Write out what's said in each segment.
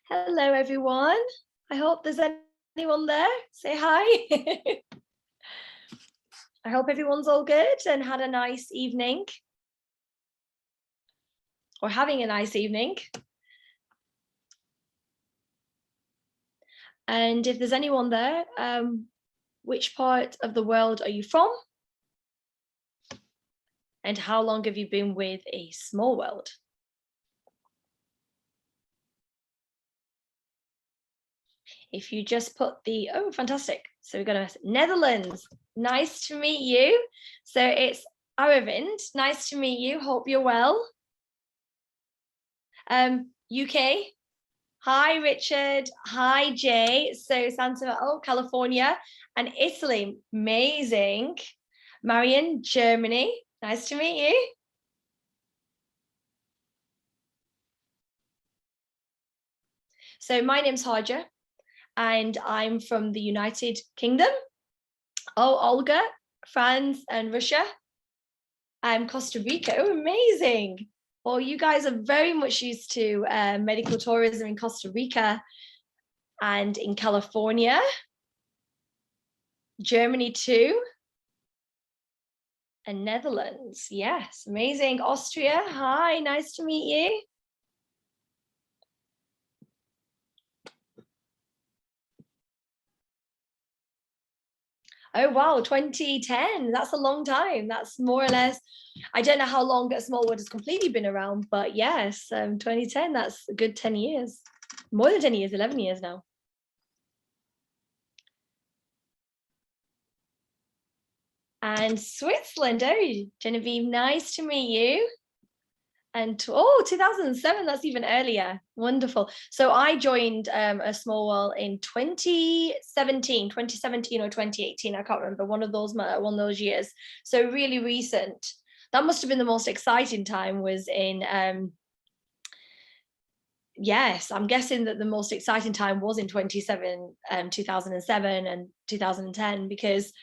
Hello, everyone. I hope there's anyone there. Say hi. I hope everyone's all good and had a nice evening or having a nice evening. And if there's anyone there, which part of the world are you from? And how long have you been with A Small World? If you just put the, oh, fantastic. So we're going to Netherlands. Nice to meet you. So it's Aravind. Nice to meet you. Hope you're well. UK. Hi, Richard. Hi, Jay. So Santa, oh, California and Italy. Amazing. Marion, Germany. Nice to meet you. So my name's Harjer and I'm from the United Kingdom. Oh, Olga, France and Russia. I'm Costa Rica. Oh, amazing. Well, you guys are very much used to medical tourism in Costa Rica and in California. Germany too. And Netherlands. Yes, amazing. Austria. Hi, nice to meet you. Oh, wow, 2010. That's a long time. That's more or less, I don't know how long Small World has completely been around, but yes, 2010, that's a good 10 years. More than 10 years, 11 years now. And Switzerland. Oh, Genevieve, nice to meet you. And oh, 2007, that's even earlier. Wonderful. So I joined A Small World in 2017 or 2018. I can't remember, one of those years. So really recent. That must have been the most exciting time, was in yes, I'm guessing that the most exciting time was in 2007 and 2010, because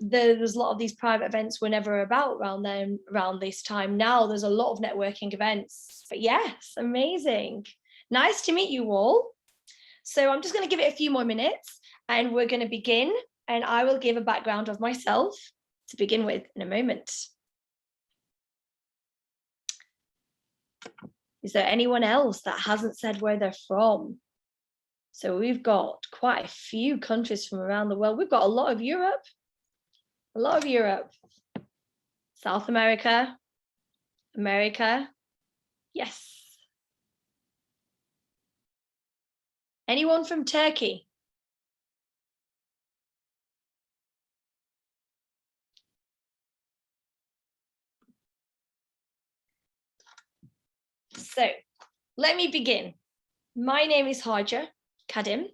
there's a lot of these private events were never about around this time. Now there's a lot of networking events, but yes, amazing. Nice to meet you all. So I'm just going to give it a few more minutes and we're going to begin, and I will give a background of myself to begin with in a moment. Is there anyone else that hasn't said where they're from? So we've got quite a few countries from around the world. We've got a lot of Europe. South America, America, yes. Anyone from Turkey? So let me begin. My name is Harjer, Kadhim,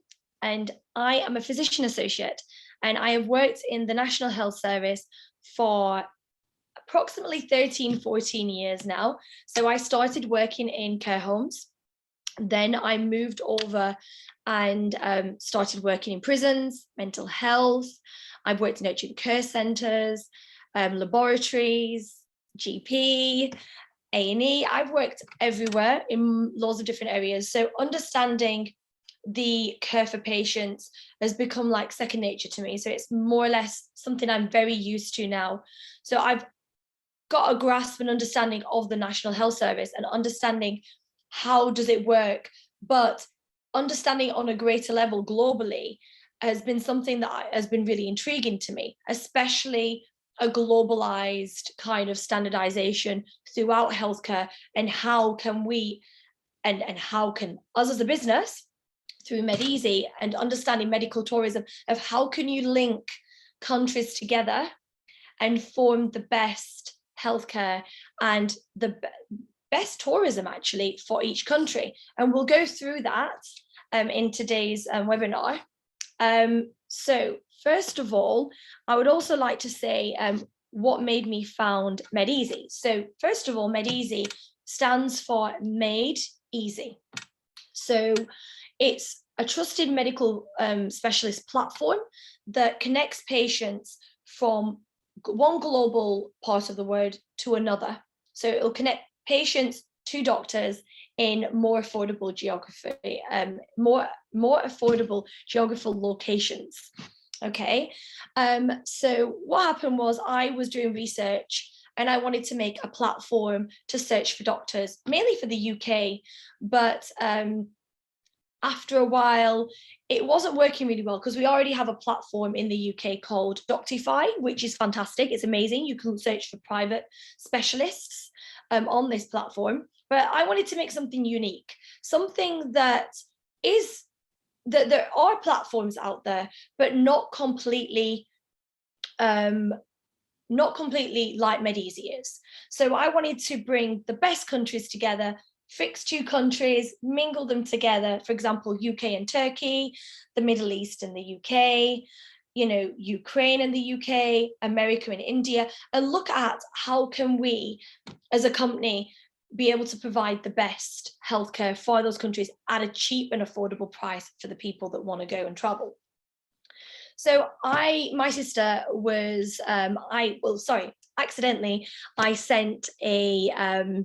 and I am a physician associate, and I have worked in the National Health Service for approximately 13, 14 years now. So I started working in care homes. Then I moved over and started working in prisons, mental health. I've worked in urgent care centres, laboratories, GP, A&E. I've worked everywhere in loads of different areas. So understanding the care for patients has become like second nature to me. So it's more or less something I'm very used to now. So I've got a grasp and understanding of the National Health Service and understanding how does it work, but understanding on a greater level globally has been something that has been really intriguing to me, especially a globalized kind of standardization throughout healthcare, and how can we and how can us as a business through MedEasy and understanding medical tourism of how can you link countries together and form the best healthcare and the best tourism actually for each country. And we'll go through that in today's webinar. So first of all, I would also like to say what made me found MedEasy. So first of all, MedEasy stands for Made Easy. So it's a trusted medical specialist platform that connects patients from one global part of the world to another. So it'll connect patients to doctors in more affordable geography, more affordable geographical locations. Okay, so what happened was I was doing research and I wanted to make a platform to search for doctors, mainly for the UK, but after a while, it wasn't working really well because we already have a platform in the UK called Doctify, which is fantastic. It's amazing. You can search for private specialists on this platform. But I wanted to make something unique, something that there are platforms out there, but not completely like Medizi is. So I wanted to bring the best countries together, fix two countries, mingle them together, for example, UK and Turkey, the Middle East and the UK, you know, Ukraine and the UK, America and India, and look at how can we, as a company, be able to provide the best healthcare for those countries at a cheap and affordable price for the people that want to go and travel. So my sister was, accidentally, I sent a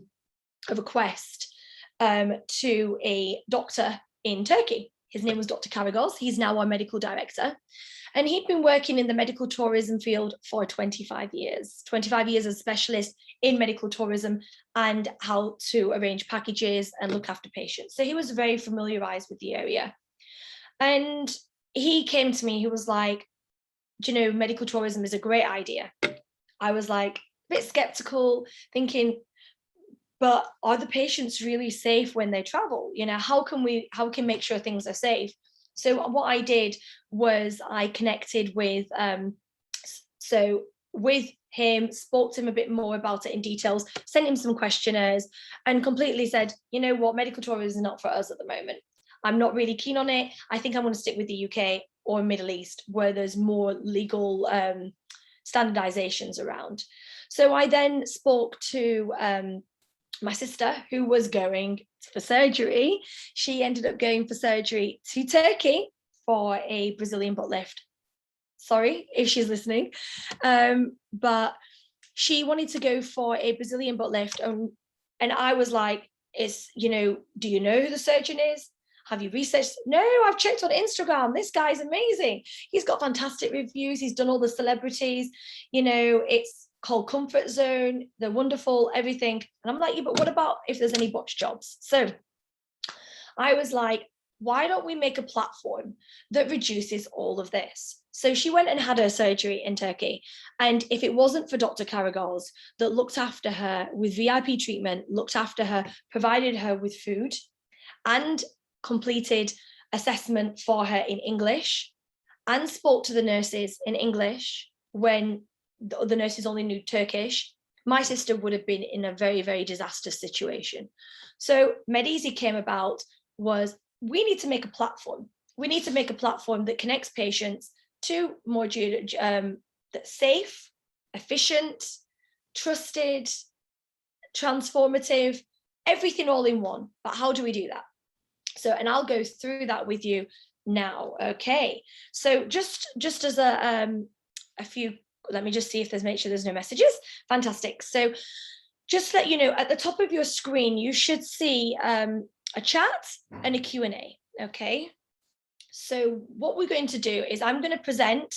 request to a doctor in Turkey. His name was Dr. Karagöz. He's now our medical director. And he'd been working in the medical tourism field for 25 years as a specialist in medical tourism and how to arrange packages and look after patients. So he was very familiarized with the area. And he came to me, he was like, do you know, medical tourism is a great idea. I was like a bit skeptical, thinking, but are the patients really safe when they travel? You know, how can we make sure things are safe? So what I did was I connected with him, spoke to him a bit more about it in details, sent him some questionnaires, and completely said, you know what, medical tourism is not for us at the moment. I'm not really keen on it. I think I'm going to stick with the UK or Middle East, where there's more legal standardizations around. So I then spoke to my sister, who was going for surgery. She ended up going for surgery to Turkey for a Brazilian butt lift. Sorry if she's listening. But she wanted to go for a Brazilian butt lift. And I was like, do you know who the surgeon is? Have you researched? No, I've checked on Instagram. This guy's amazing. He's got fantastic reviews. He's done all the celebrities. You know, it's called Comfort Zone. They're wonderful, everything. And I'm like, yeah, but what about if there's any botch jobs? So I was like, why don't we make a platform that reduces all of this? So she went and had her surgery in Turkey. And if it wasn't for Dr. Karagöz that looked after her with VIP treatment, looked after her, provided her with food, and completed assessment for her in English, and spoke to the nurses in English when the nurses only knew Turkish, my sister would have been in a very, very disastrous situation. So Medizi came about was, we need to make a platform. We need to make a platform that connects patients to more that's safe, efficient, trusted, transformative, everything all in one. But how do we do that? So, and I'll go through that with you now. Okay. So just as a few, let me just see if make sure there's no messages. Fantastic. So just let you know, at the top of your screen, you should see a chat and a Q&A. Okay. So what we're going to do is I'm going to present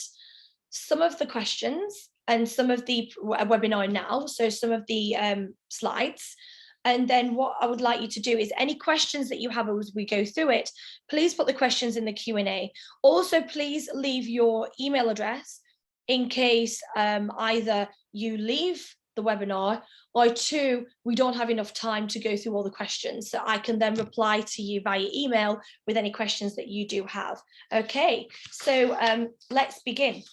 some of the questions and some of the webinar now. So some of the slides. And then what I would like you to do is any questions that you have as we go through it, please put the questions in the Q&A. Also, please leave your email address in case either you leave the webinar or two, we don't have enough time to go through all the questions. So I can then reply to you via email with any questions that you do have. Okay, so let's begin.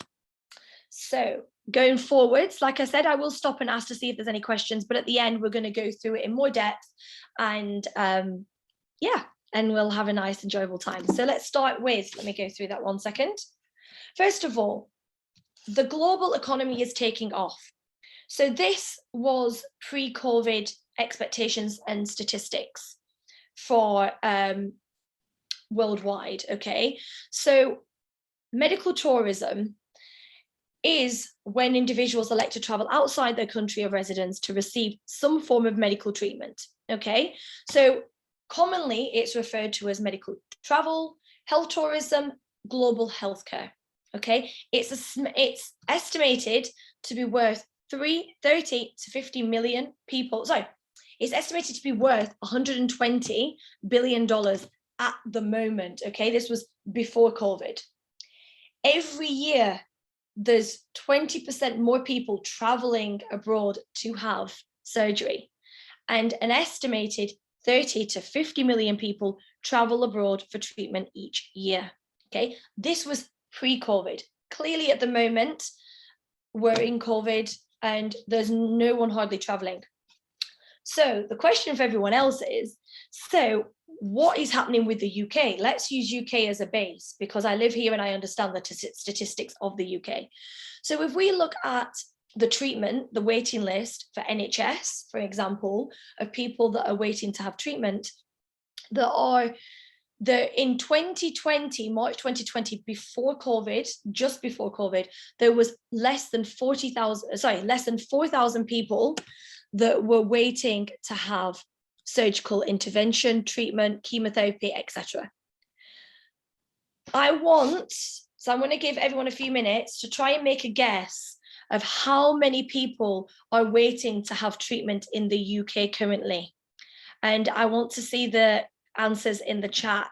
So going forwards, like I said, I will stop and ask to see if there's any questions, but at the end, we're going to go through it in more depth and yeah, and we'll have a nice, enjoyable time. So let's start with, let me go through that 1 second. First of all, the global economy is taking off. So this was pre-COVID expectations and statistics for worldwide, okay? So medical tourism is when individuals elect to travel outside their country of residence to receive some form of medical treatment, okay? So Commonly, it's referred to as medical travel, health tourism, global healthcare. Okay, it's estimated to be worth 30 to 50 million people. Sorry, it's estimated to be worth $120 billion at the moment. Okay, this was before COVID. Every year, there's 20% more people traveling abroad to have surgery, and an estimated 30 to 50 million people travel abroad for treatment each year. Okay, this was pre-COVID. Clearly at the moment, we're in COVID and there's no one hardly traveling. So the question for everyone else is, so what is happening with the UK? Let's use UK as a base because I live here and I understand the statistics of the UK. So if we look at the treatment, the waiting list for NHS, for example, of people that are waiting to have treatment, in 2020, March 2020, before COVID, just before COVID, there was less than 4,000 people that were waiting to have surgical intervention, treatment, chemotherapy, etc. I'm going to give everyone a few minutes to try and make a guess of how many people are waiting to have treatment in the UK currently. And I want to see the answers in the chat.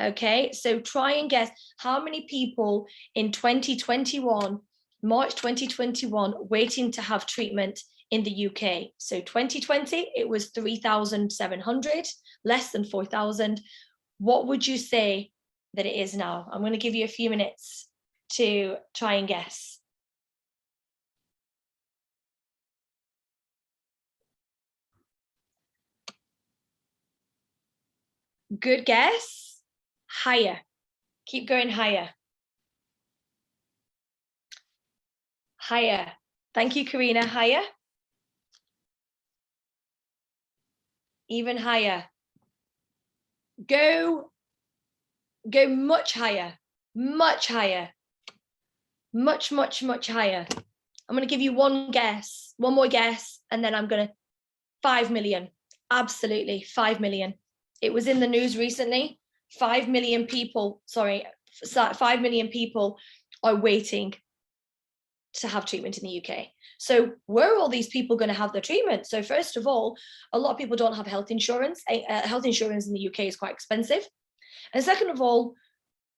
Okay, so try and guess how many people in 2021, March 2021, waiting to have treatment in the UK. So 2020, it was 3,700, less than 4,000. What would you say that it is now? I'm going to give you a few minutes to try and guess. Good guess. Higher. Keep going higher. Higher. Thank you, Karina. Higher. Even higher. Go much higher. Much higher. Much higher. I'm going to give you one more guess, and then I'm going to 5 million. Absolutely, 5 million. It was in the news recently. 5 million people, 5 million people are waiting to have treatment in the UK. So where are all these people going to have their treatment? So first of all, a lot of people don't have health insurance. Health insurance in the UK is quite expensive. And second of all,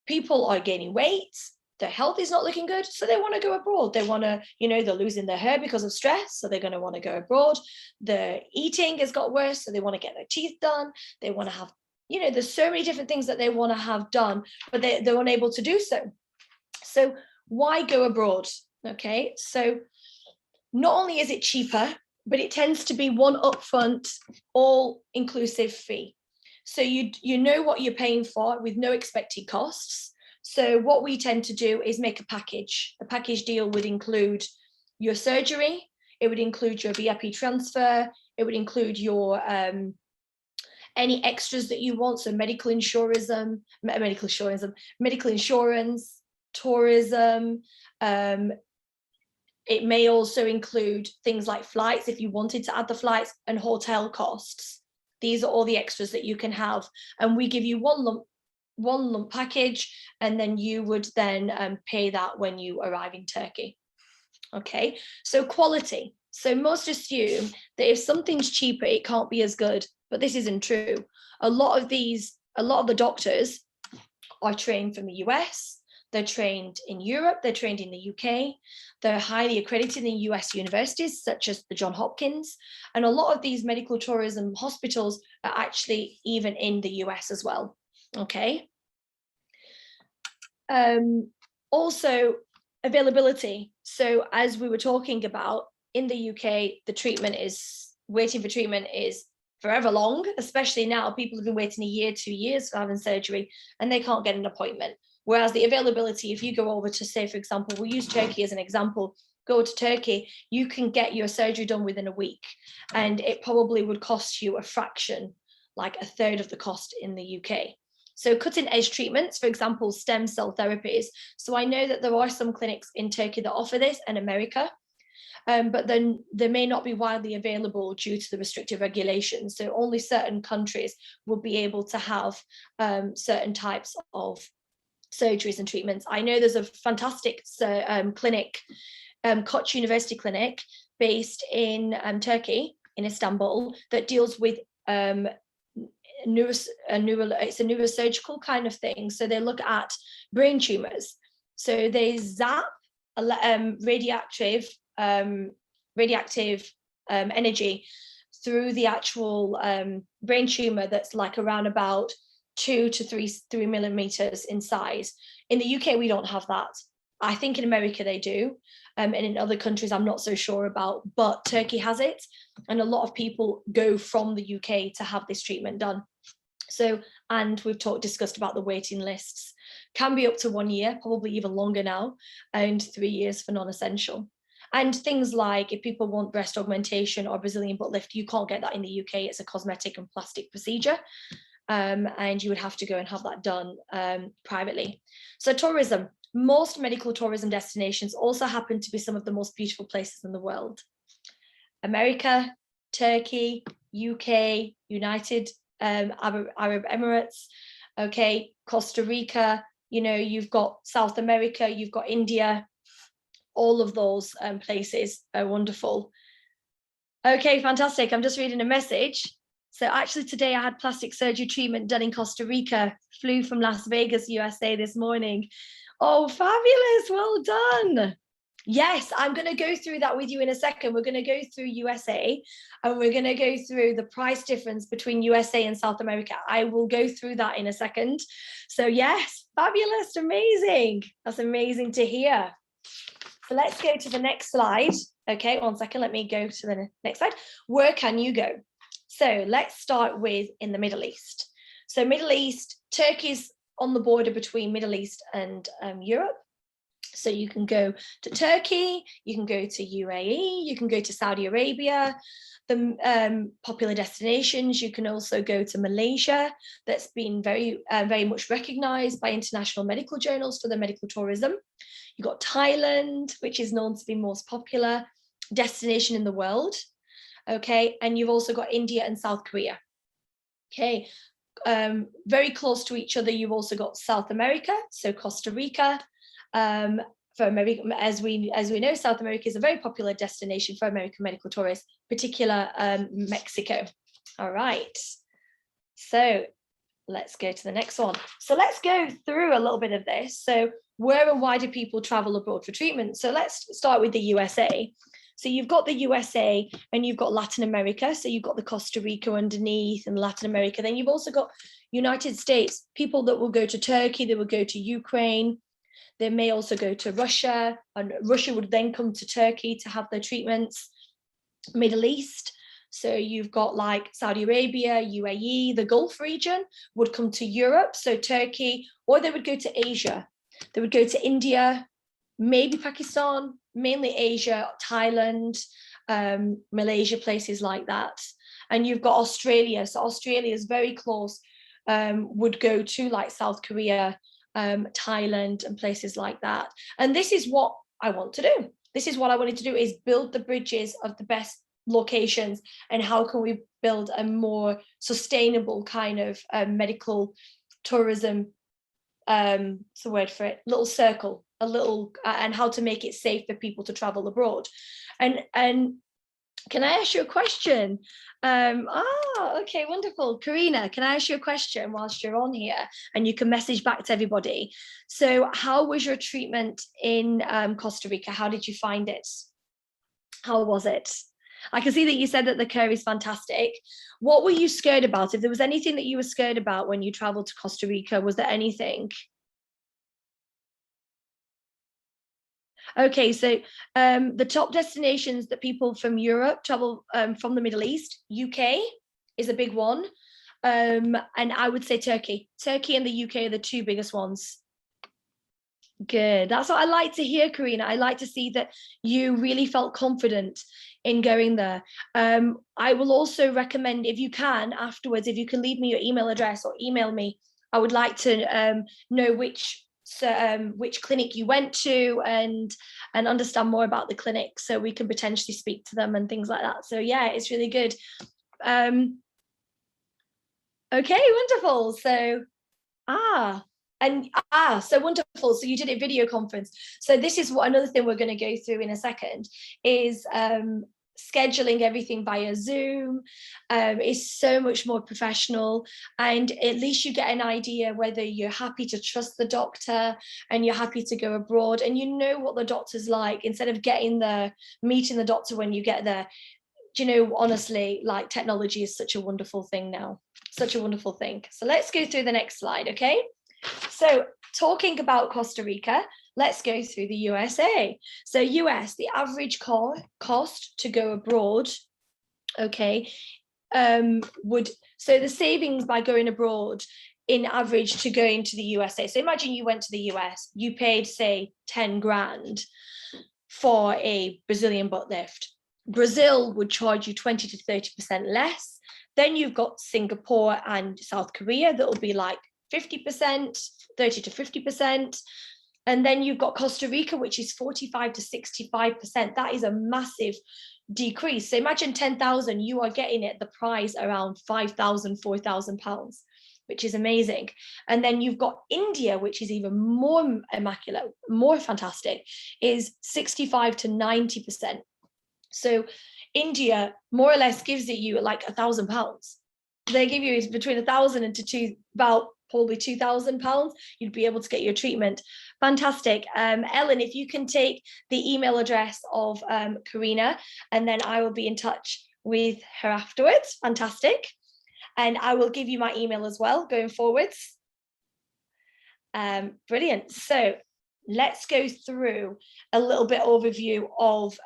people are gaining weight. Their health is not looking good, so they want to go abroad. They want to, they're losing their hair because of stress, so they're going to want to go abroad. Their eating has got worse, so they want to get their teeth done. They want to have, there's so many different things that they want to have done, but they're unable to do so. So why go abroad? Okay, so not only is it cheaper, but it tends to be one upfront, all-inclusive fee. So you know what you're paying for with no expected costs. So what we tend to do is make a package. A package deal would include your surgery, it would include your VIP transfer, it would include your any extras that you want, so medical insurance, tourism. It may also include things like flights if you wanted to add the flights, and hotel costs. These are all the extras that you can have, and we give you one lump package, and then you would then pay that when you arrive in Turkey. Okay, so quality. So most assume that if something's cheaper, it can't be as good, but this isn't true. A lot of the doctors are trained from the US, they're trained in Europe, they're trained in the UK, they're highly accredited in US universities, such as the Johns Hopkins, and a lot of these medical tourism hospitals are actually even in the US as well. Okay. Also, availability. So as we were talking about, in the UK, waiting for treatment is forever long, especially now. People have been waiting a year, 2 years for having surgery, and they can't get an appointment. Whereas the availability, if you go over to, say, for example, we'll use Turkey as an example, go to Turkey, you can get your surgery done within a week, and it probably would cost you a fraction, like a third of the cost in the UK. So cutting edge treatments, for example, stem cell therapies. So I know that there are some clinics in Turkey that offer this, and America. but then they may not be widely available due to the restrictive regulations. So only certain countries will be able to have certain types of surgeries and treatments. I know there's a fantastic clinic, Koç University Clinic, based in Turkey, in Istanbul, that deals with it's a neurosurgical kind of thing. So they look at brain tumors. So they zap radioactive energy through the actual brain tumor that's like around about 2 to 3 millimeters in size. In the UK, we don't have that. I think in America they do, and in other countries I'm not so sure about, but Turkey has it, and a lot of people go from the UK to have this treatment done. So, and we've discussed about the waiting lists, can be up to 1 year, probably even longer now, and 3 years for non-essential. And things like if people want breast augmentation or Brazilian butt lift, you can't get that in the UK. It's a cosmetic and plastic procedure. And you would have to go and have that done privately. So tourism, most medical tourism destinations also happen to be some of the most beautiful places in the world. America, Turkey, UK, United Arab Emirates, okay, Costa Rica, you know, you've got South America, you've got India, all of those places are wonderful. Okay, fantastic. I'm just reading a message. So actually today I had plastic surgery treatment done in Costa Rica, flew from Las Vegas, USA this morning. Oh, fabulous, well done. Yes, I'm going to go through that with you in a second. We're going to go through USA and we're going to go through the price difference between USA and South America. I will go through that in a second. So yes, fabulous, amazing. That's amazing to hear. So let's go to the next slide. Okay, 1 second, let me go to the next slide. Where can you go? So let's start with in the Middle East. So Middle East, Turkey's on the border between Middle East and Europe. So you can go to Turkey, you can go to UAE, you can go to Saudi Arabia, the popular destinations. You can also go to Malaysia, that's been very much recognized by international medical journals for the medical tourism. You've got Thailand, which is known to be most popular destination in the world. Okay, and you've also got India and South Korea. Okay, very close to each other. You've also got South America, so Costa Rica. For America, as we know, South America is a very popular destination for American medical tourists, particular Mexico. All right, so let's go to the next one. So let's go through a little bit of this. So where and why do people travel abroad for treatment? So let's start with the USA. So you've got the USA and you've got Latin America. So you've got the Costa Rica underneath and Latin America. Then you've also got United States, people that will go to Turkey, they will go to Ukraine. They may also go to Russia, and Russia would then come to Turkey to have their treatments. Middle East, so you've got like Saudi Arabia, UAE, the Gulf region would come to Europe, so Turkey, or they would go to Asia. They would go to India, maybe Pakistan, mainly Asia, Thailand, Malaysia, places like that. And you've got Australia, so Australia is very close, would go to like South Korea, Thailand and places like that. And this is what I want to do. This is what I wanted to do, is build the bridges of the best locations and how can we build a more sustainable kind of medical tourism, what's the word for it, little circle, a little, and how to make it safe for people to travel abroad. And can I ask you a question? Okay, wonderful. Karina, can I ask you a question whilst you're on here, and you can message back to everybody? So how was your treatment in Costa Rica? How did you find it? How was it? I can see that you said that the care is fantastic. What were you scared about? If there was anything that you were scared about when you traveled to Costa Rica, was there anything? Okay, so the top destinations that people from Europe travel from the Middle East, UK is a big one. And I would say Turkey. Turkey and the UK are the two biggest ones. Good. That's what I like to hear, Karina. I like to see that you really felt confident in going there. I will also recommend, if you can, afterwards, if you can leave me your email address or email me, I would like to know which so which clinic you went to, and understand more about the clinic, so we can potentially speak to them and things like that. So yeah, it's really good. Okay, wonderful. So so wonderful. So you did a video conference. So this is what another thing we're going to go through in a second is scheduling everything via Zoom. Is so much more professional, and at least you get an idea whether you're happy to trust the doctor and you're happy to go abroad, and you know what the doctor's like, instead of meeting the doctor when you get there. Do you know, honestly, like, technology is such a wonderful thing now, such a wonderful thing. So let's go through the next slide. Okay, so talking about Costa Rica, let's go through the USA. So US, the average cost to go abroad, okay, so the savings by going abroad in average to going to the USA. So imagine you went to the US, you paid, say, 10 grand for a Brazilian butt lift. Brazil would charge you 20 to 30% less. Then you've got Singapore and South Korea that will be like 50%, 30 to 50%. And then you've got Costa Rica, which is 45 to 65%. That is a massive decrease. So imagine 10,000, you are getting it the price around 5,000, 4,000 pounds, which is amazing. And then you've got India, which is even more immaculate, more fantastic, is 65 to 90%. So India more or less gives it you like £1,000. They give you between 1,000 and about probably £2,000. You'd be able to get your treatment. Fantastic. Ellen, if you can take the email address of Karina, and then I will be in touch with her afterwards. Fantastic. And I will give you my email as well going forwards. Brilliant. So let's go through a little bit overview of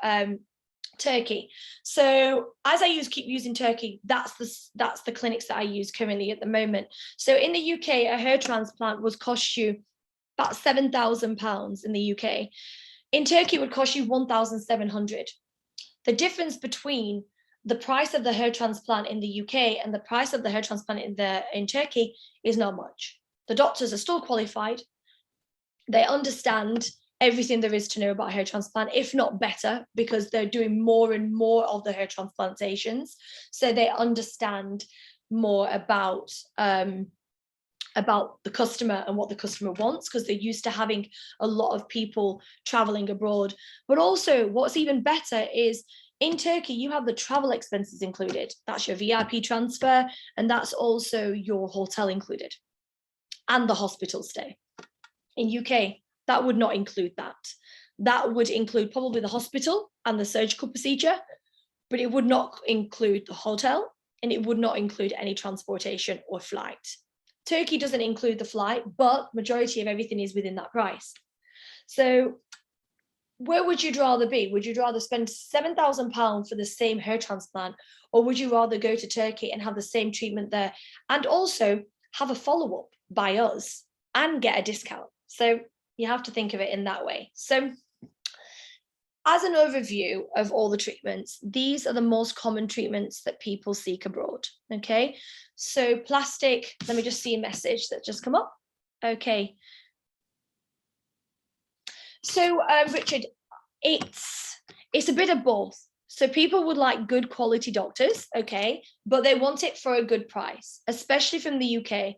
Turkey. So as I keep using Turkey, that's the clinics that I use currently at the moment. So in the UK, a hair transplant would cost you about £7,000 in the UK. In Turkey, it would cost you 1,700. The difference between the price of the hair transplant in the UK and the price of the hair transplant in Turkey is not much. The doctors are still qualified. They understand everything there is to know about hair transplant, if not better, because they're doing more and more of the hair transplantations. So they understand more about the customer and what the customer wants, because they're used to having a lot of people traveling abroad. But also what's even better is in Turkey, you have the travel expenses included. That's your VIP transfer, and that's also your hotel included, and the hospital stay. In UK, that would not include that. That would include probably the hospital and the surgical procedure, but it would not include the hotel, and it would not include any transportation or flight. Turkey doesn't include the flight, but majority of everything is within that price. So where would you rather be? Would you rather spend £7,000 for the same hair transplant, or would you rather go to Turkey and have the same treatment there and also have a follow-up by us and get a discount? So you have to think of it in that way. So as an overview of all the treatments, these are the most common treatments that people seek abroad. Okay, so plastic, let me just see a message that just come up. Okay. So Richard, it's a bit of both. So people would like good quality doctors, okay, but they want it for a good price, especially from the UK.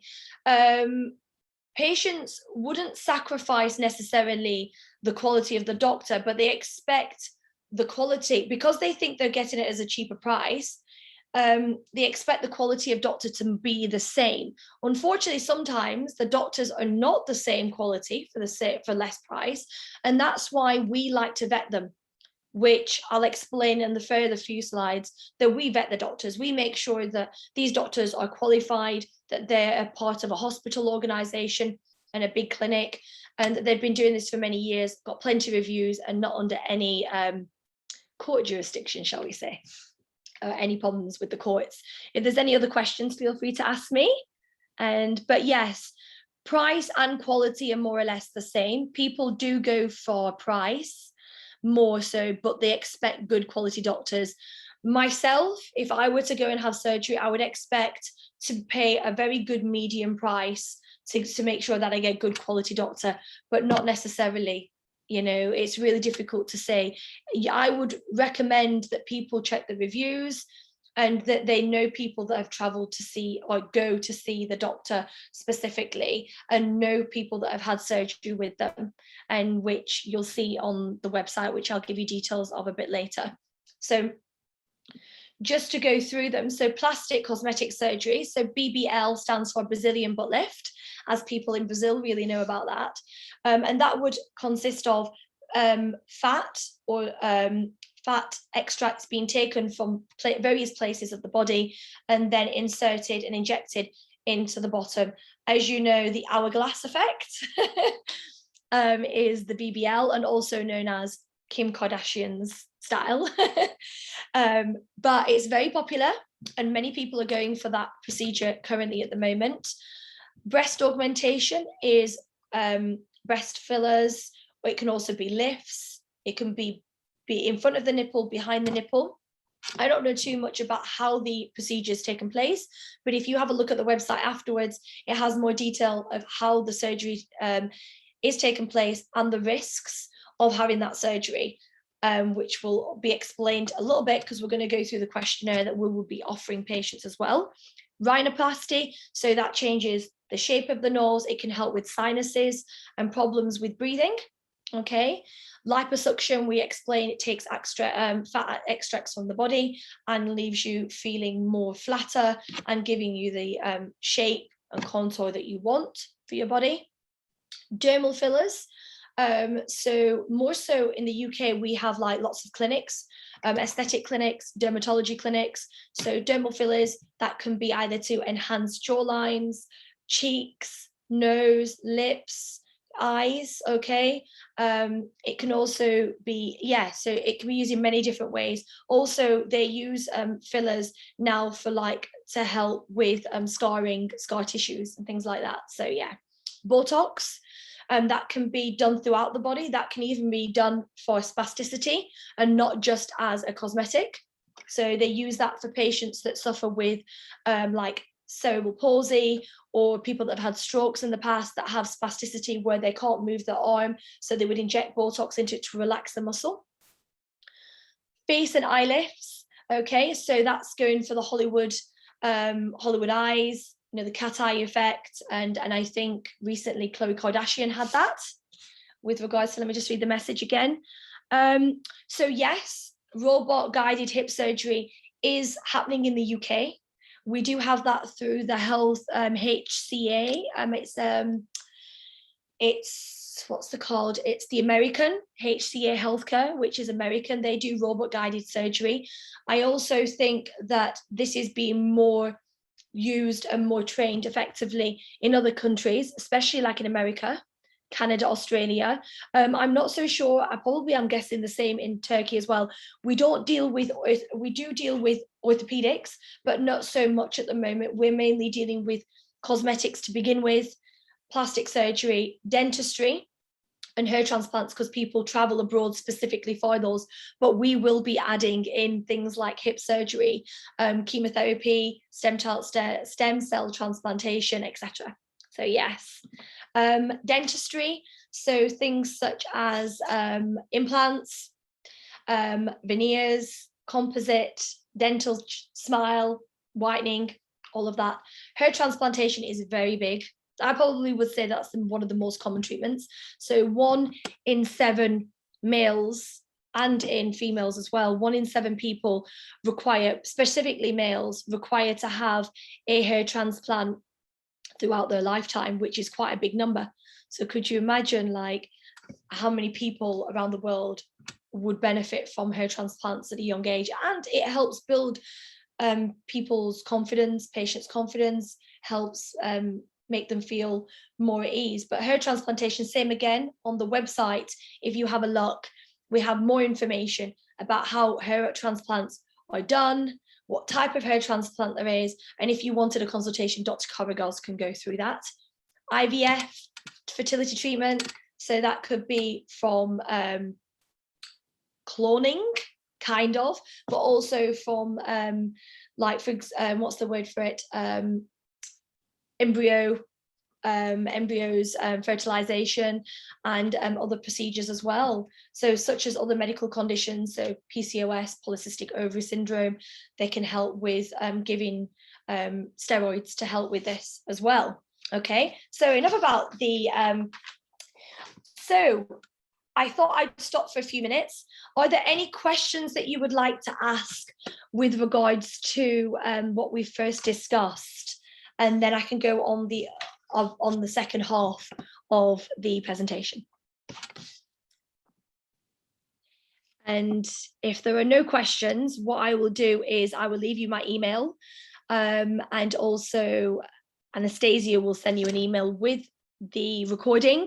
Patients wouldn't sacrifice necessarily the quality of the doctor, but they expect the quality, because they think they're getting it as a cheaper price. They expect the quality of doctor to be the same. Unfortunately, sometimes the doctors are not the same quality for less price, and that's why we like to vet them, which I'll explain in the further few slides. That we vet the doctors. We make sure that these doctors are qualified, that they're a part of a hospital organization and a big clinic, and that they've been doing this for many years, got plenty of reviews, and not under any court jurisdiction, shall we say, any problems with the courts. If there's any other questions, feel free to ask me. But yes, price and quality are more or less the same. People do go for price more so, but they expect good quality doctors. Myself, if I were to go and have surgery, I would expect to pay a very good medium price to make sure that I get a good quality doctor, but not necessarily. You know, it's really difficult to say. I would recommend that people check the reviews and that they know people that have traveled to see or go to see the doctor specifically, and know people that have had surgery with them, and which you'll see on the website, which I'll give you details of a bit later. So just to go through them. So plastic cosmetic surgery. So BBL stands for Brazilian butt lift, as people in Brazil really know about that. And that would consist of fat or fat extracts being taken from various places of the body and then inserted and injected into the bottom. As you know, the hourglass effect is the BBL, and also known as Kim Kardashian's style. But it's very popular and many people are going for that procedure currently at the moment. Breast augmentation is breast fillers, or it can also be lifts. It can be in front of the nipple, behind the nipple. I don't know too much about how the procedure has taken place, but if you have a look at the website afterwards, it has more detail of how the surgery is taking place and the risks of having that surgery, which will be explained a little bit because we're going to go through the questionnaire that we will be offering patients as well. Rhinoplasty, so that changes the shape of the nose. It can help with sinuses and problems with breathing. Okay. Liposuction, we explain, it takes extra fat extracts from the body and leaves you feeling more flatter and giving you the shape and contour that you want for your body. Dermal fillers. So more so in the UK, we have like lots of clinics, aesthetic clinics, dermatology clinics. So dermal fillers, that can be either to enhance jawlines, cheeks, nose, lips, eyes. Okay. It can also be, so it can be used in many different ways. Also, they use fillers now for like to help with scarring, scar tissues and things like that. So yeah, Botox. That can be done throughout the body. That can even be done for spasticity and not just as a cosmetic. So they use that for patients that suffer with like cerebral palsy, or people that have had strokes in the past that have spasticity where they can't move their arm. So they would inject Botox into it to relax the muscle. Face and eye lifts. Okay, so that's going for the Hollywood eyes, you know, the cat eye effect, and I think recently Khloe Kardashian had that with regards to, let me just read the message again. So yes, robot guided hip surgery is happening in the UK. We do have that through the health HCA. It's what's it called? It's the American HCA Healthcare, which is American. They do robot guided surgery. I also think that this is being more used and more trained effectively in other countries, especially like in America, Canada, Australia. I'm not so sure. I'm guessing the same in Turkey as well. We do deal with orthopedics, but not so much at the moment. We're mainly dealing with cosmetics to begin with, plastic surgery, dentistry, and hair transplants, because people travel abroad specifically for those. But we will be adding in things like hip surgery, chemotherapy, stem cell transplantation, etc. So yes, dentistry. So things such as implants, veneers, composite, dental smile, whitening, all of that. Hair transplantation is very big. I probably would say that's one of the most common treatments. So 1 in 7 males, and in females as well, 1 in 7 people require, specifically males, require to have a hair transplant throughout their lifetime, which is quite a big number. So could you imagine like how many people around the world would benefit from hair transplants at a young age? And it helps build people's confidence, patients' confidence, helps make them feel more at ease. But hair transplantation, same again, on the website, if you have a look, we have more information about how hair transplants are done, what type of hair transplant there is, and if you wanted a consultation, Dr. Carragos can go through that. IVF, fertility treatment, so that could be from cloning, kind of, but also from what's the word for it? Embryo embryos, fertilization, and other procedures as well. So such as other medical conditions, so PCOS, polycystic ovary syndrome, they can help with giving steroids to help with this as well. Okay, so enough about the so I thought I'd stop for a few minutes. Are there any questions that you would like to ask with regards to what we first discussed? And then I can go on the second half of the presentation. And if there are no questions, what I will do is I will leave you my email, and also Anastasia will send you an email with the recording.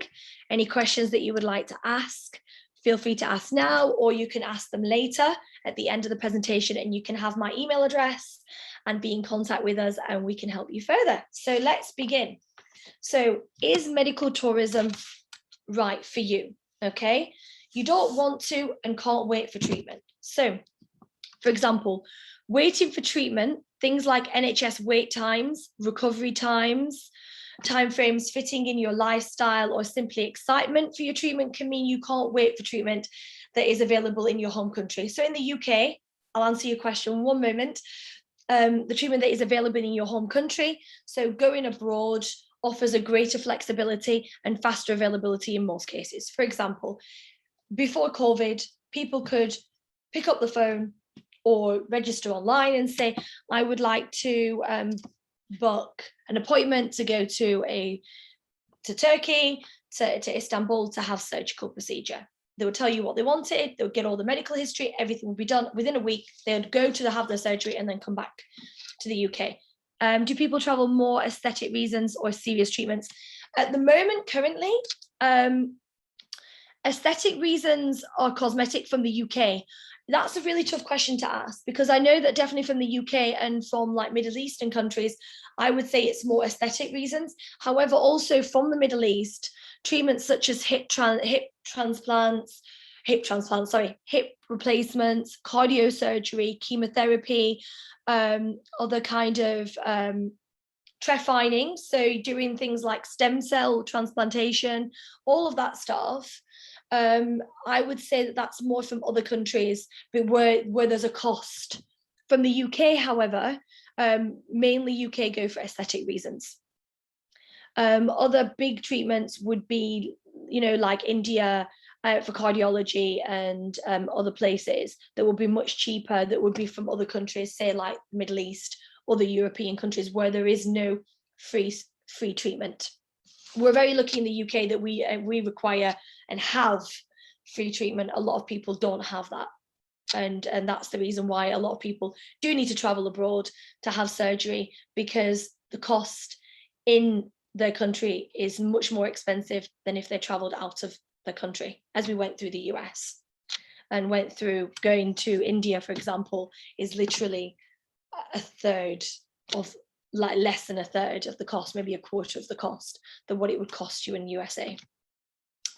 Any questions that you would like to ask, feel free to ask now, or you can ask them later at the end of the presentation, and you can have my email address and be in contact with us, and we can help you further. So let's begin. So is medical tourism right for you? Okay, you don't want to and can't wait for treatment. So for example, waiting for treatment, things like NHS wait times, recovery times, timeframes fitting in your lifestyle, or simply excitement for your treatment can mean you can't wait for treatment that is available in your home country. So in the UK, I'll answer your question one moment. The treatment that is available in your home country, so going abroad offers a greater flexibility and faster availability in most cases. For example, before COVID, people could pick up the phone or register online and say, I would like to book an appointment to go to Turkey, to Istanbul to have surgical procedure. They would tell you what they wanted, they would get all the medical history, everything would be done within a week. They would go to have their surgery and then come back to the UK. Do people travel more aesthetic reasons or serious treatments? At the moment, currently, aesthetic reasons or cosmetic from the UK? That's a really tough question to ask, because I know that definitely from the UK and from like Middle Eastern countries, I would say it's more aesthetic reasons. However, also from the Middle East, treatments such as hip replacements, cardiosurgery, chemotherapy, other kind of trephining, so doing things like stem cell transplantation, all of that stuff. I would say that that's more from other countries, but where there's a cost. From the UK, however, mainly UK go for aesthetic reasons. Other big treatments would be, like India for cardiology, and other places that would be much cheaper, that would be from other countries, say like Middle East, other European countries where there is no free treatment. We're very lucky in the UK that we require and have free treatment. A lot of people don't have that. And that's the reason why a lot of people do need to travel abroad to have surgery, because the cost in their country is much more expensive than if they traveled out of the country, as we went through the US and went through going to India, for example, is literally a third of, like less than a third of the cost, maybe a quarter of the cost than what it would cost you in USA.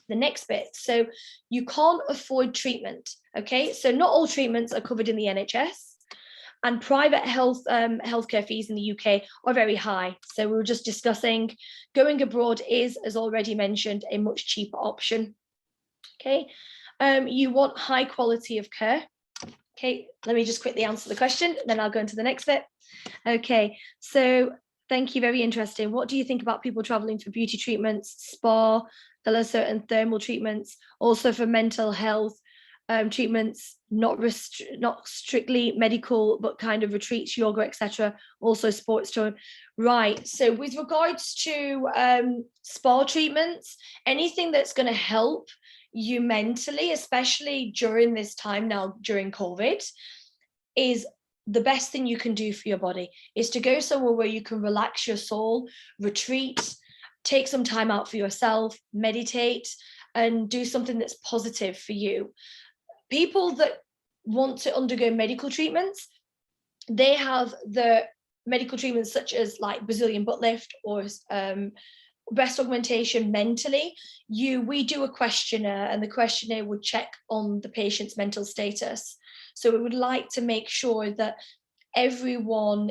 The next bit, so you can't afford treatment. Okay, so not all treatments are covered in the NHS, and private healthcare fees in the UK are very high. So we were just discussing going abroad is, as already mentioned, a much cheaper option. Okay, you want high quality of care. Okay, let me just quickly answer the question, then I'll go into the next bit. Okay, so thank you, very interesting. What do you think about people traveling for beauty treatments, spa, and thermal treatments, also for mental health treatments, not strictly medical, but kind of retreats, yoga, etc. Also sports tone. Right, so with regards to spa treatments, anything that's going to help you mentally, especially during this time now, during COVID, is the best thing you can do for your body, is to go somewhere where you can relax your soul, retreat, take some time out for yourself, meditate, and do something that's positive for you. People that want to undergo medical treatments, they have the medical treatments such as like Brazilian butt lift or breast augmentation mentally. We do a questionnaire, and the questionnaire would check on the patient's mental status. So we would like to make sure that everyone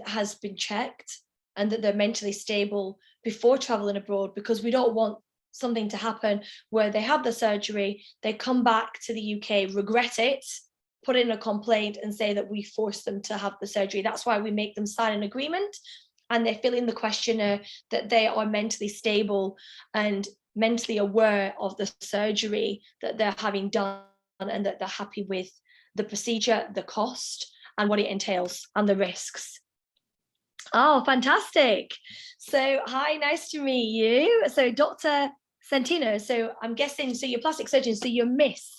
has been checked and that they're mentally stable before traveling abroad, because we don't want something to happen where they have the surgery, they come back to the UK, regret it, put in a complaint and say that we forced them to have the surgery. That's why we make them sign an agreement, and they fill in the questionnaire that they are mentally stable and mentally aware of the surgery that they're having done, and that they're happy with the procedure, the cost, and what it entails, and the risks. Oh, fantastic. So, hi, nice to meet you. So, Dr. Centeno, so I'm guessing, so you're plastic surgeon, so you're Miss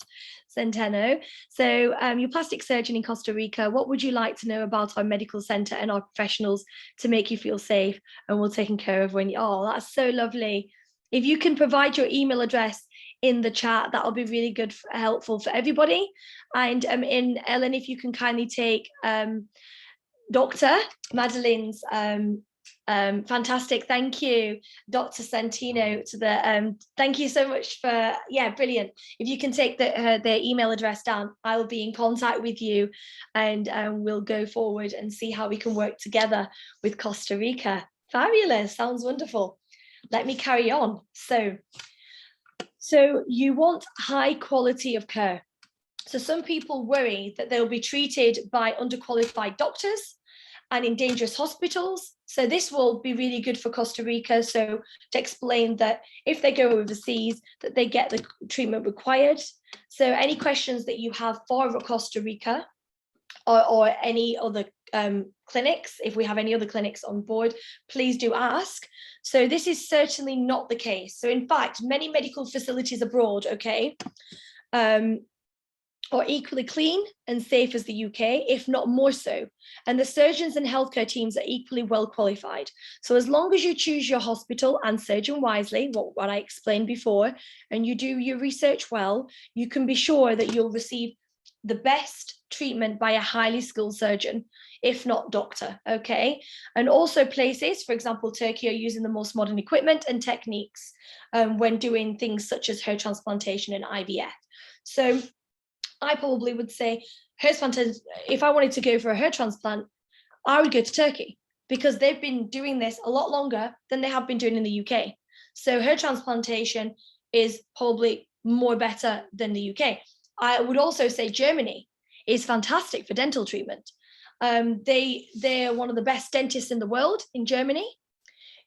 Centeno. So you're plastic surgeon in Costa Rica. What would you like to know about our medical center and our professionals to make you feel safe and well taken care of when you, oh, that's so lovely. If you can provide your email address in the chat, that'll be really good, helpful for everybody. And in Ellen, if you can kindly take Dr. Madeleine's fantastic, thank you, Dr. Centeno, to the thank you so much for, yeah, brilliant. If you can take their email address down, I will be in contact with you, and we'll go forward and see how we can work together with Costa Rica. Fabulous, sounds wonderful. Let me carry on. So you want high quality of care. So some people worry that they'll be treated by underqualified doctors and in dangerous hospitals. So this will be really good for Costa Rica. So to explain that if they go overseas, that they get the treatment required. So any questions that you have for Costa Rica or any other clinics, if we have any other clinics on board, please do ask. So this is certainly not the case. So in fact, many medical facilities abroad, okay, are equally clean and safe as the UK, if not more so. And the surgeons and healthcare teams are equally well qualified. So as long as you choose your hospital and surgeon wisely, what I explained before, and you do your research well, you can be sure that you'll receive the best treatment by a highly skilled surgeon, if not doctor, okay? And also places, for example, Turkey, are using the most modern equipment and techniques when doing things such as hair transplantation and IVF. So I probably would say hair transplant, if I wanted to go for a hair transplant, I would go to Turkey, because they've been doing this a lot longer than they have been doing in the UK. So hair transplantation is probably more better than the UK. I would also say Germany is fantastic for dental treatment. They're one of the best dentists in the world in Germany.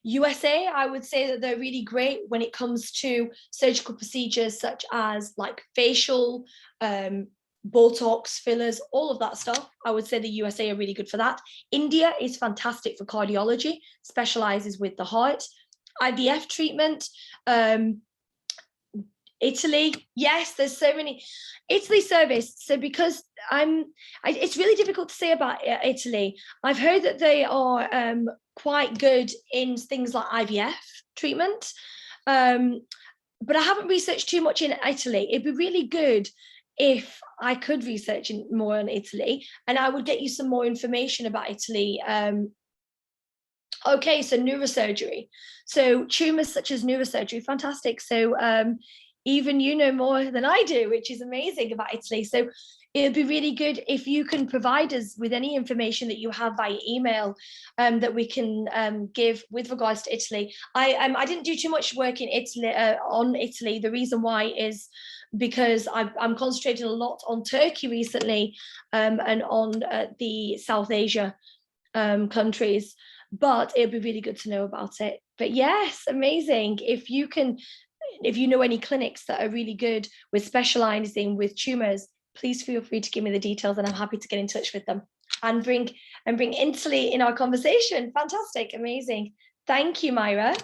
USA, I would say that they're really great when it comes to surgical procedures such as like facial, Botox, fillers, all of that stuff. I would say the USA are really good for that. India is fantastic for cardiology, specializes with the heart. IVF treatment, Italy, yes, there's so many. Italy service, so because it's really difficult to say about Italy. I've heard that they are quite good in things like IVF treatment, but I haven't researched too much in Italy. It'd be really good if I could research more on Italy, and I would get you some more information about Italy. Okay, so neurosurgery. So tumors such as neurosurgery, fantastic. So even you know more than I do, which is amazing about Italy. So it'd be really good if you can provide us with any information that you have by email that we can give with regards to Italy. I didn't do too much work in Italy on Italy. The reason why is because I'm concentrating a lot on Turkey recently and on the South Asia countries. But it'd be really good to know about it. But yes, amazing. If you know any clinics that are really good with specializing with tumors, please feel free to give me the details, and I'm happy to get in touch with them and bring Italy in our conversation. Fantastic, amazing. Thank you, Myra.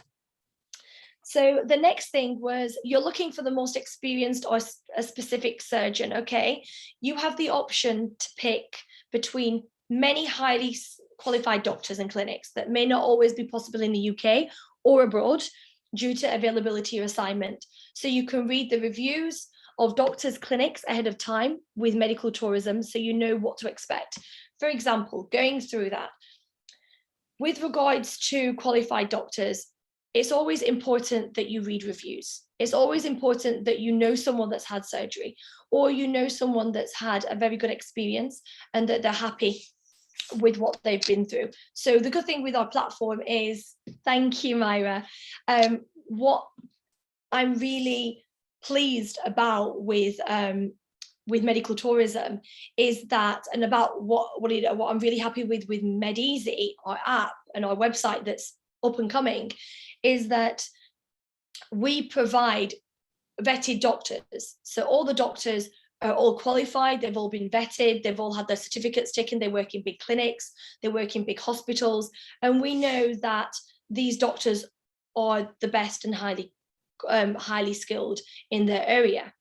So the next thing was, you're looking for the most experienced or a specific surgeon, okay? You have the option to pick between many highly qualified doctors and clinics that may not always be possible in the UK or abroad due to availability or assignment. So you can read the reviews of doctors' clinics ahead of time with medical tourism, so you know what to expect. For example, going through that, with regards to qualified doctors, it's always important that you read reviews. It's always important that you know someone that's had surgery, or you know someone that's had a very good experience and that they're happy with what they've been through. So the good thing with our platform is, thank you, Myra. What I'm really pleased about with medical tourism is that, and about what I'm really happy with MedEasy, our app and our website that's up and coming, is that we provide vetted doctors. So all the doctors are all qualified, they've all been vetted, they've all had their certificates taken, they work in big clinics, they work in big hospitals, and we know that these doctors are the best and highly skilled in their area.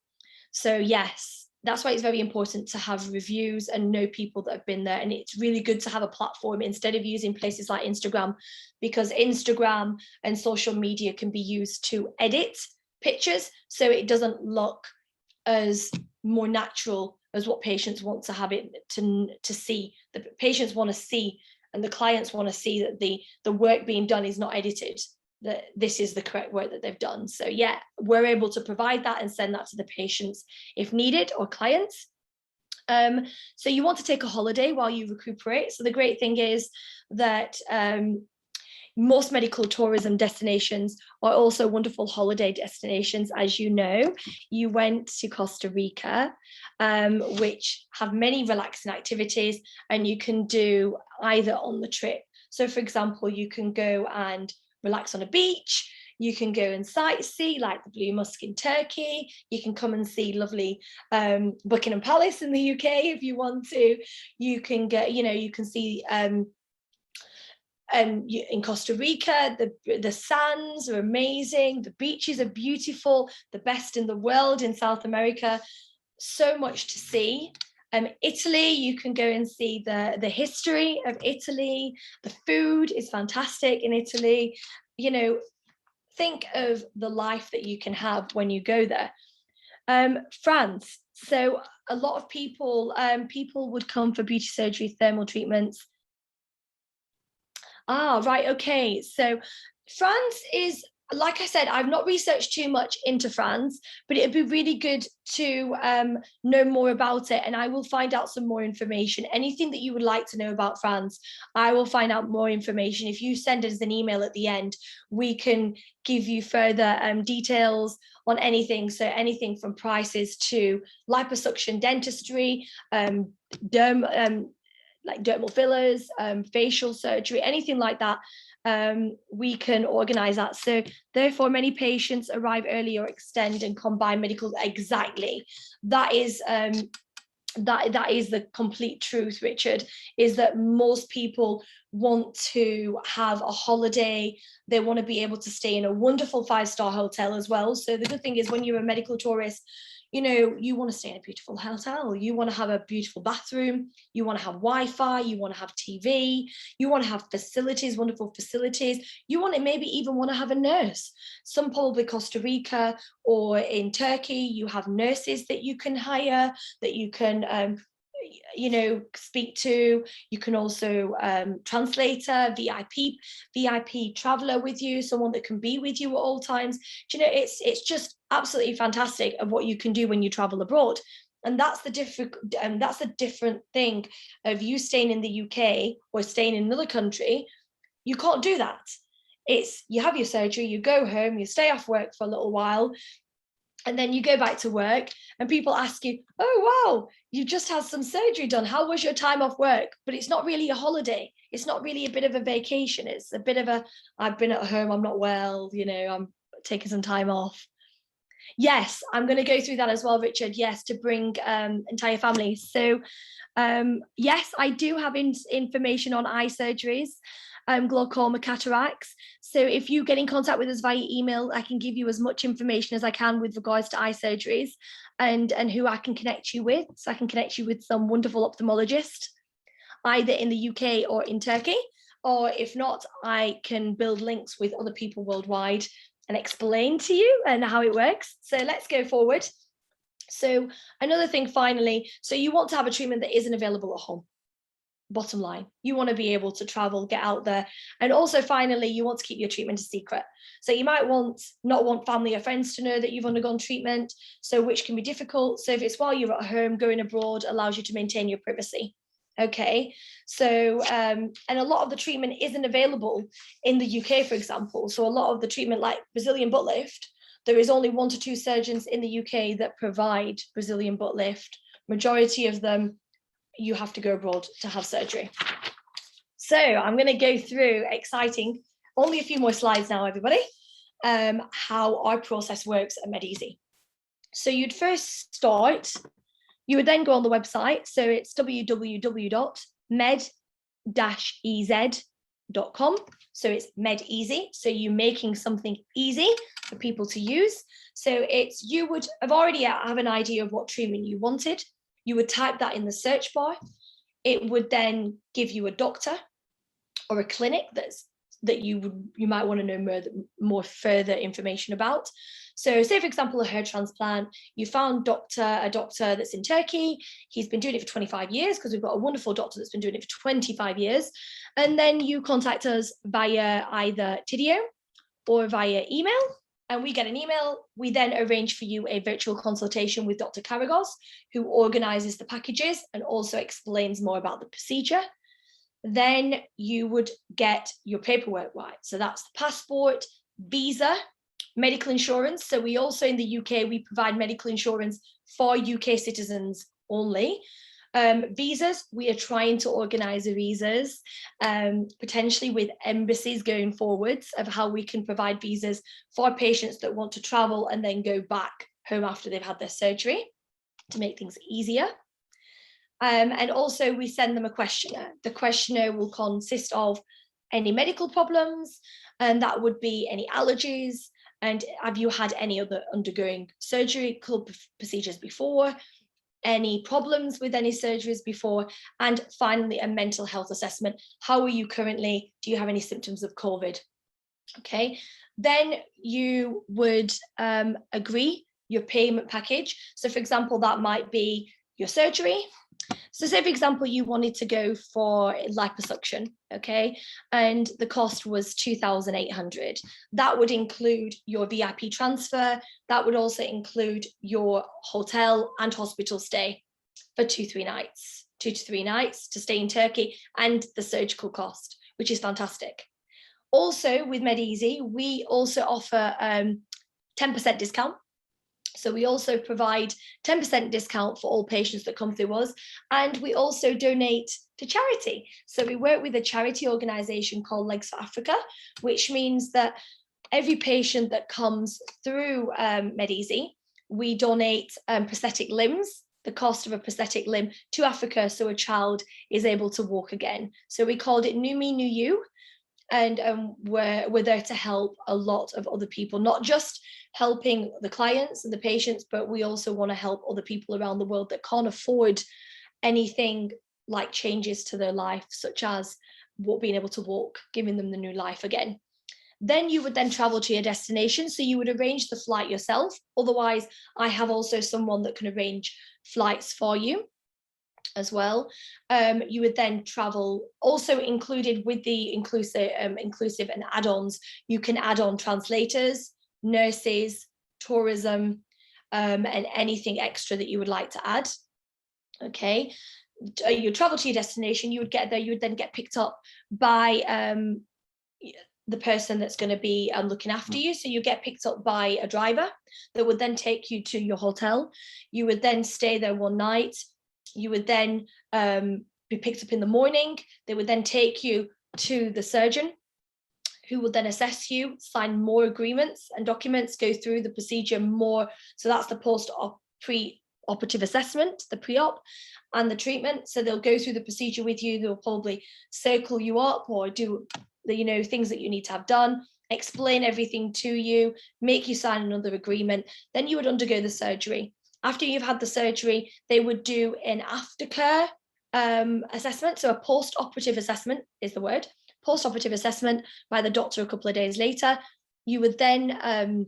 So yes, that's why it's very important to have reviews and know people that have been there. And it's really good to have a platform instead of using places like Instagram, because Instagram and social media can be used to edit pictures so it doesn't look as more natural as what patients want to have it to see. The patients want to see, and the clients want to see that the work being done is not edited, that this is the correct work that they've done. So yeah, we're able to provide that and send that to the patients if needed, or clients. So you want to take a holiday while you recuperate. So the great thing is that most medical tourism destinations are also wonderful holiday destinations. As you know, you went to Costa Rica, which have many relaxing activities, and you can do either on the trip. So for example, you can go and relax on a beach, you can go and sightsee like the Blue Mosque in Turkey, you can come and see lovely Buckingham Palace in the UK if you want to, you can get, you can see in Costa Rica, the sands are amazing, the beaches are beautiful, the best in the world. In South America, so much to see. Italy, you can go and see the history of Italy. The food is fantastic in Italy. Think of the life that you can have when you go there. France, so a lot of people would come for beauty surgery, thermal treatments. Right, okay. So France is, like I said, I've not researched too much into France, but it'd be really good to know more about it, and I will find out some more information. Anything that you would like to know about France, I will find out more information. If you send us an email at the end, we can give you further details on anything. So anything from prices to liposuction dentistry, like dermal fillers, facial surgery, anything like that, we can organize that. So therefore, many patients arrive early or extend and combine medical. Exactly. That is the complete truth, Richard, is that most people want to have a holiday. They want to be able to stay in a wonderful 5-star hotel as well. So the good thing is, when you're a medical tourist, you want to stay in a beautiful hotel, you want to have a beautiful bathroom, you want to have Wi-Fi, you want to have TV, you want to have facilities, wonderful facilities, you want to maybe even want to have a nurse. Some probably Costa Rica or in Turkey, you have nurses that you can hire, that you can speak to. You can also translator, VIP traveler with you, someone that can be with you at all times. It's just absolutely fantastic of what you can do when you travel abroad. And that's the different thing of you staying in the UK or staying in another country. You can't do that. It's, you have your surgery, you go home, you stay off work for a little while, and then you go back to work and people ask you, oh, wow, you just had some surgery done. How was your time off work? But it's not really a holiday. It's not really a bit of a vacation. It's a bit of a, I've been at home, I'm not well, I'm taking some time off. Yes, I'm going to go through that as well, Richard. Yes, to bring entire families. So yes, I do have information on eye surgeries, glaucoma, cataracts. So if you get in contact with us via email, I can give you as much information as I can with regards to eye surgeries and who I can connect you with. So I can connect you with some wonderful ophthalmologist, either in the UK or in Turkey, or if not, I can build links with other people worldwide and explain to you and how it works. So let's go forward. So another thing, finally, so you want to have a treatment that isn't available at home. Bottom line, you want to be able to travel, get out there. And also, finally, you want to keep your treatment a secret. So you might not want family or friends to know that you've undergone treatment, so which can be difficult. So if it's while you're at home, going abroad allows you to maintain your privacy. Okay, so and a lot of the treatment isn't available in the UK, for example. So a lot of the treatment, like Brazilian butt lift, there is only 1 to 2 surgeons in the UK that provide Brazilian butt lift. Majority of them, you have to go abroad to have surgery. So I'm going to go through exciting, only a few more slides now, everybody, how our process works at MedEasy. So you'd first start, you would then go on the website. So it's www.med-ez.com. So it's MedEasy. So you're making something easy for people to use. So it's, you would have already have an idea of what treatment you wanted. You would type that in the search bar. It would then give you a doctor or a clinic that you might want to know more further information about. So say, for example, a hair transplant, you found a doctor that's in Turkey. He's been doing it for 25 years because we've got a wonderful doctor that's been doing it for 25 years. And then you contact us via either Tidio or via email, and we get an email. We then arrange for you a virtual consultation with Dr. Karagos, who organizes the packages and also explains more about the procedure. Then you would get your paperwork right. So that's the passport, visa, medical insurance. So we also, in the UK, we provide medical insurance for UK citizens only. Visas, we are trying to organize visas, potentially with embassies going forwards, of how we can provide visas for patients that want to travel and then go back home after they've had their surgery, to make things easier. And also we send them a questionnaire. The questionnaire will consist of any medical problems, and that would be any allergies, and have you had any other undergoing surgical procedures before, any problems with any surgeries before, and finally a mental health assessment. How are you currently? Do you have any symptoms of COVID? Okay, then you would agree your payment package. So for example, that might be your surgery. So say, for example, you wanted to go for liposuction, okay, and the cost was 2,800. That would include your VIP transfer. That would also include your hotel and hospital stay for 2 to 3 nights to stay in Turkey, and the surgical cost, which is fantastic. Also with MedEasy, we also offer 10% discount. So we also provide 10% discount for all patients that come through us. And we also donate to charity. So we work with a charity organization called Legs for Africa, which means that every patient that comes through MedEasy, we donate prosthetic limbs, the cost of a prosthetic limb, to Africa, so a child is able to walk again. So we called it New Me, New You. And we're there to help a lot of other people, not just helping the clients and the patients, but we also want to help other people around the world that can't afford anything like changes to their life, such as being able to walk, giving them the new life again. Then you would then travel to your destination. So you would arrange the flight yourself. Otherwise, I have also someone that can arrange flights for you as well. You would then travel, also included with the inclusive and add-ons, you can add on translators, nurses, tourism, and anything extra that you would like to add. Okay, you travel to your destination, you would get there, you would then get picked up by the person that's going to be looking after you. So you get picked up by a driver that would then take you to your hotel. You would then stay there one night. You would then be picked up in the morning. They would then take you to the surgeon, who will then assess you, sign more agreements and documents, go through the procedure more. So that's the pre-operative assessment, the pre-op, and the treatment. So they'll go through the procedure with you. They'll probably circle you up or do the things that you need to have done, explain everything to you, make you sign another agreement. Then you would undergo the surgery. After you've had the surgery, they would do an aftercare assessment. So a post-operative assessment is the word. Post-operative assessment by the doctor a couple of days later. You would then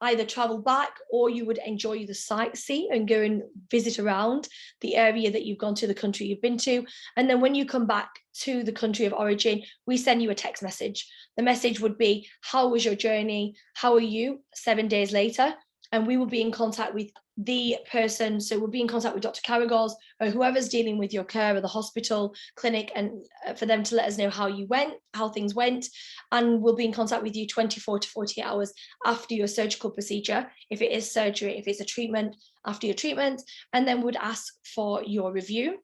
either travel back, or you would enjoy the sightsee and go and visit around the area that you've gone to, the country you've been to. And then when you come back to the country of origin, we send you a text message. The message would be, how was your journey? How are you 7 days later? and we will be in contact with the person. So we'll be in contact with Dr. Caragos or whoever's dealing with your care or the hospital, clinic, and for them to let us know how things went. And we'll be in contact with you 24 to 48 hours after your surgical procedure, if it is surgery, if it's a treatment, after your treatment, and then would ask for your review.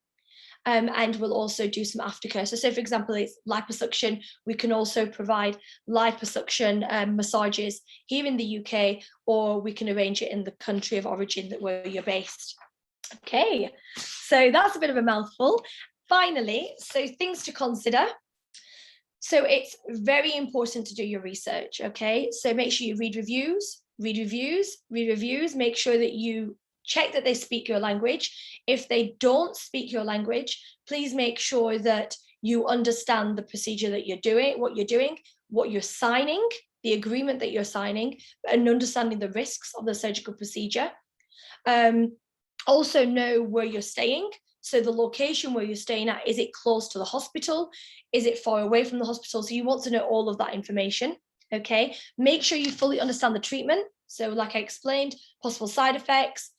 And we'll also do some aftercare. So say, for example, it's liposuction, we can also provide liposuction massages here in the UK, or we can arrange it in the country of origin where you're based. Okay, so that's a bit of a mouthful. Finally, so things to consider. So it's very important to do your research, okay? So make sure you read reviews, make sure that you check that they speak your language. If they don't speak your language, please make sure that you understand the procedure that you're doing, what you're signing, the agreement that you're signing, and understanding the risks of the surgical procedure. Also know where you're staying. So the location where you're staying at, is it close to the hospital? Is it far away from the hospital? So you want to know all of that information, okay? Make sure you fully understand the treatment. So like I explained, possible side effects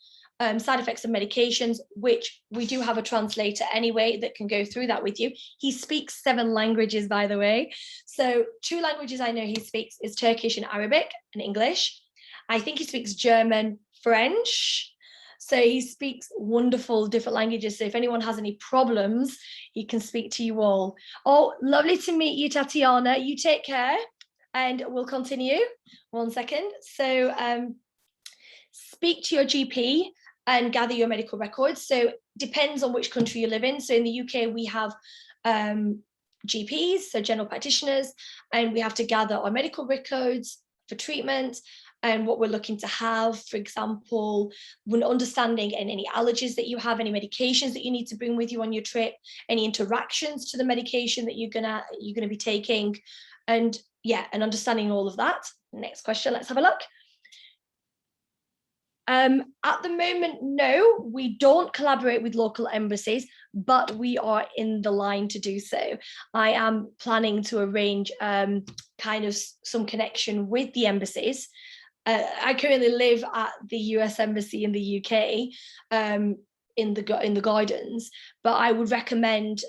of medications, which we do have a translator anyway that can go through that with you. He speaks 7 languages, by the way. So 2 languages I know he speaks is Turkish and Arabic and English. I think he speaks German, French. So he speaks wonderful different languages. So if anyone has any problems, he can speak to you all. Oh, lovely to meet you, Tatiana. You take care and we'll continue. 1 second. So speak to your GP and gather your medical records. So depends on which country you live in. So in the UK, we have GPs, so general practitioners, and we have to gather our medical records for treatment and what we're looking to have, for example, when understanding any allergies that you have, any medications that you need to bring with you on your trip, any interactions to the medication that you're gonna be taking, and yeah, and understanding all of that. Next question, let's have a look. At the moment, no, we don't collaborate with local embassies, but we are in the line to do so. I am planning to arrange kind of some connection with the embassies. I currently live at the US Embassy in the UK, in the gardens, but I would recommend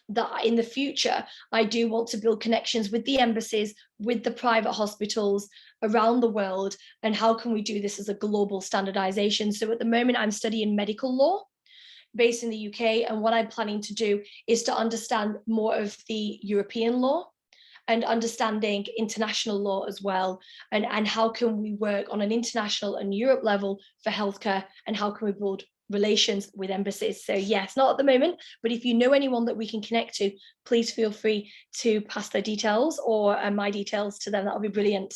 that in the future, I do want to build connections with the embassies, with the private hospitals around the world, and how can we do this as a global standardization. So at the moment, I'm studying medical law based in the UK, and what I'm planning to do is to understand more of the European law and understanding international law as well, and how can we work on an international and Europe level for healthcare, and how can we build relations with embassies. So yes, not at the moment, but if you know anyone that we can connect to, please feel free to pass their details or my details to them. That'll be brilliant.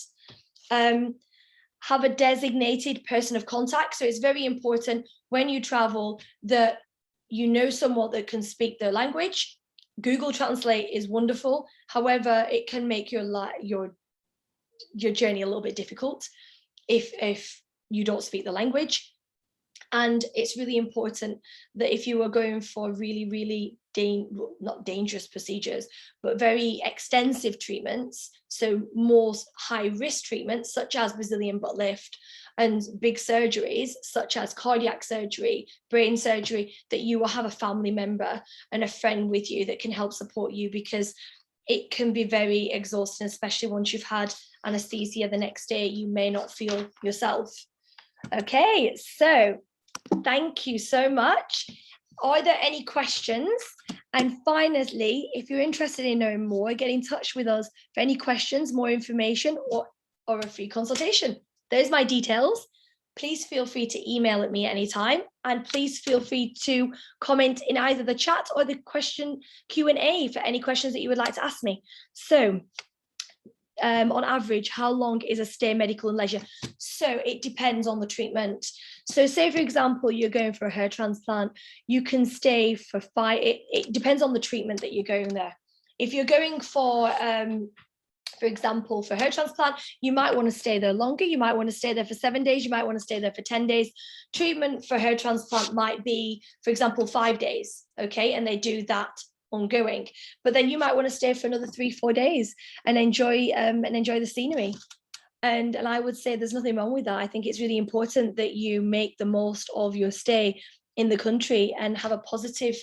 Have a designated person of contact. So it's very important when you travel that you know someone that can speak their language. Google Translate is wonderful. However, it can make your journey a little bit difficult if you don't speak the language. And it's really important that if you are going for really, really not dangerous procedures, but very extensive treatments, so more high-risk treatments, such as Brazilian butt lift, and big surgeries, such as cardiac surgery, brain surgery, that you will have a family member and a friend with you that can help support you, because it can be very exhausting, especially once you've had anesthesia the next day. You may not feel yourself. Okay, so thank you so much. Are there any questions? And finally, if you're interested in knowing more, get in touch with us for any questions, more information, or a free consultation. There's my details. Please feel free to email at me anytime, and please feel free to comment in either the chat or the question Q&A for any questions that you would like to ask me. So on average, how long is a stay medical and leisure? So it depends on the treatment. So say, for example, you're going for a hair transplant, you can stay for 5, it depends on the treatment that you're going there. If you're going for example, for hair transplant, you might want to stay there longer. You might want to stay there for 7 days. You might want to stay there for 10 days. Treatment for hair transplant might be, for example, 5 days, okay? And they do that ongoing, but then you might want to stay for another 3-4 days and enjoy the scenery. And I would say there's nothing wrong with that. I think it's really important that you make the most of your stay in the country and have a positive,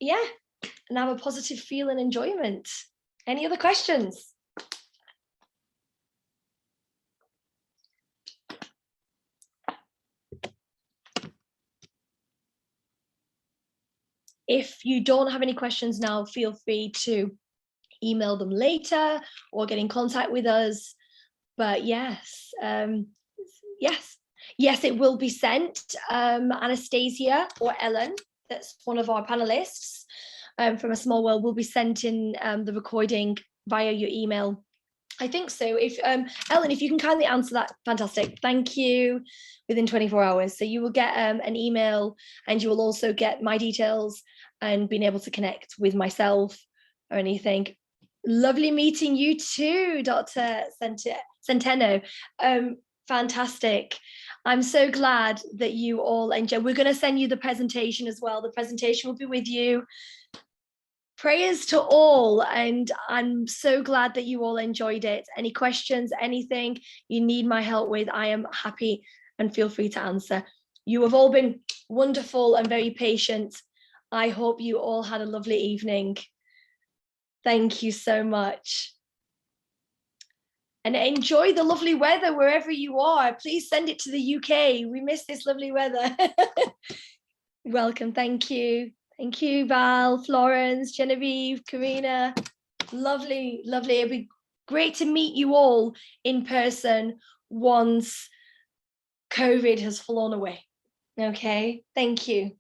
and have a positive feel and enjoyment. Any other questions? If you don't have any questions now, feel free to email them later or get in contact with us. But yes, yes, it will be sent. Anastasia or Ellen, that's one of our panelists from A Small World, will be sent in the recording via your email. I think so. If Ellen, if you can kindly answer that, fantastic. Thank you. Within 24 hours. So you will get an email, and you will also get my details and being able to connect with myself or anything. Lovely meeting you too, Dr. Centeno. Fantastic. I'm so glad that you all enjoy. We're going to send you the presentation as well. The presentation will be with you. Prayers to all, and I'm so glad that you all enjoyed it. Any questions, anything you need my help with, I am happy, and feel free to answer. You have all been wonderful and very patient. I hope you all had a lovely evening. Thank you so much. And enjoy the lovely weather wherever you are. Please send it to the UK. We miss this lovely weather. Welcome. Thank you. Thank you, Val, Florence, Genevieve, Karina. Lovely, lovely. It'd be great to meet you all in person once COVID has flown away. Okay, thank you.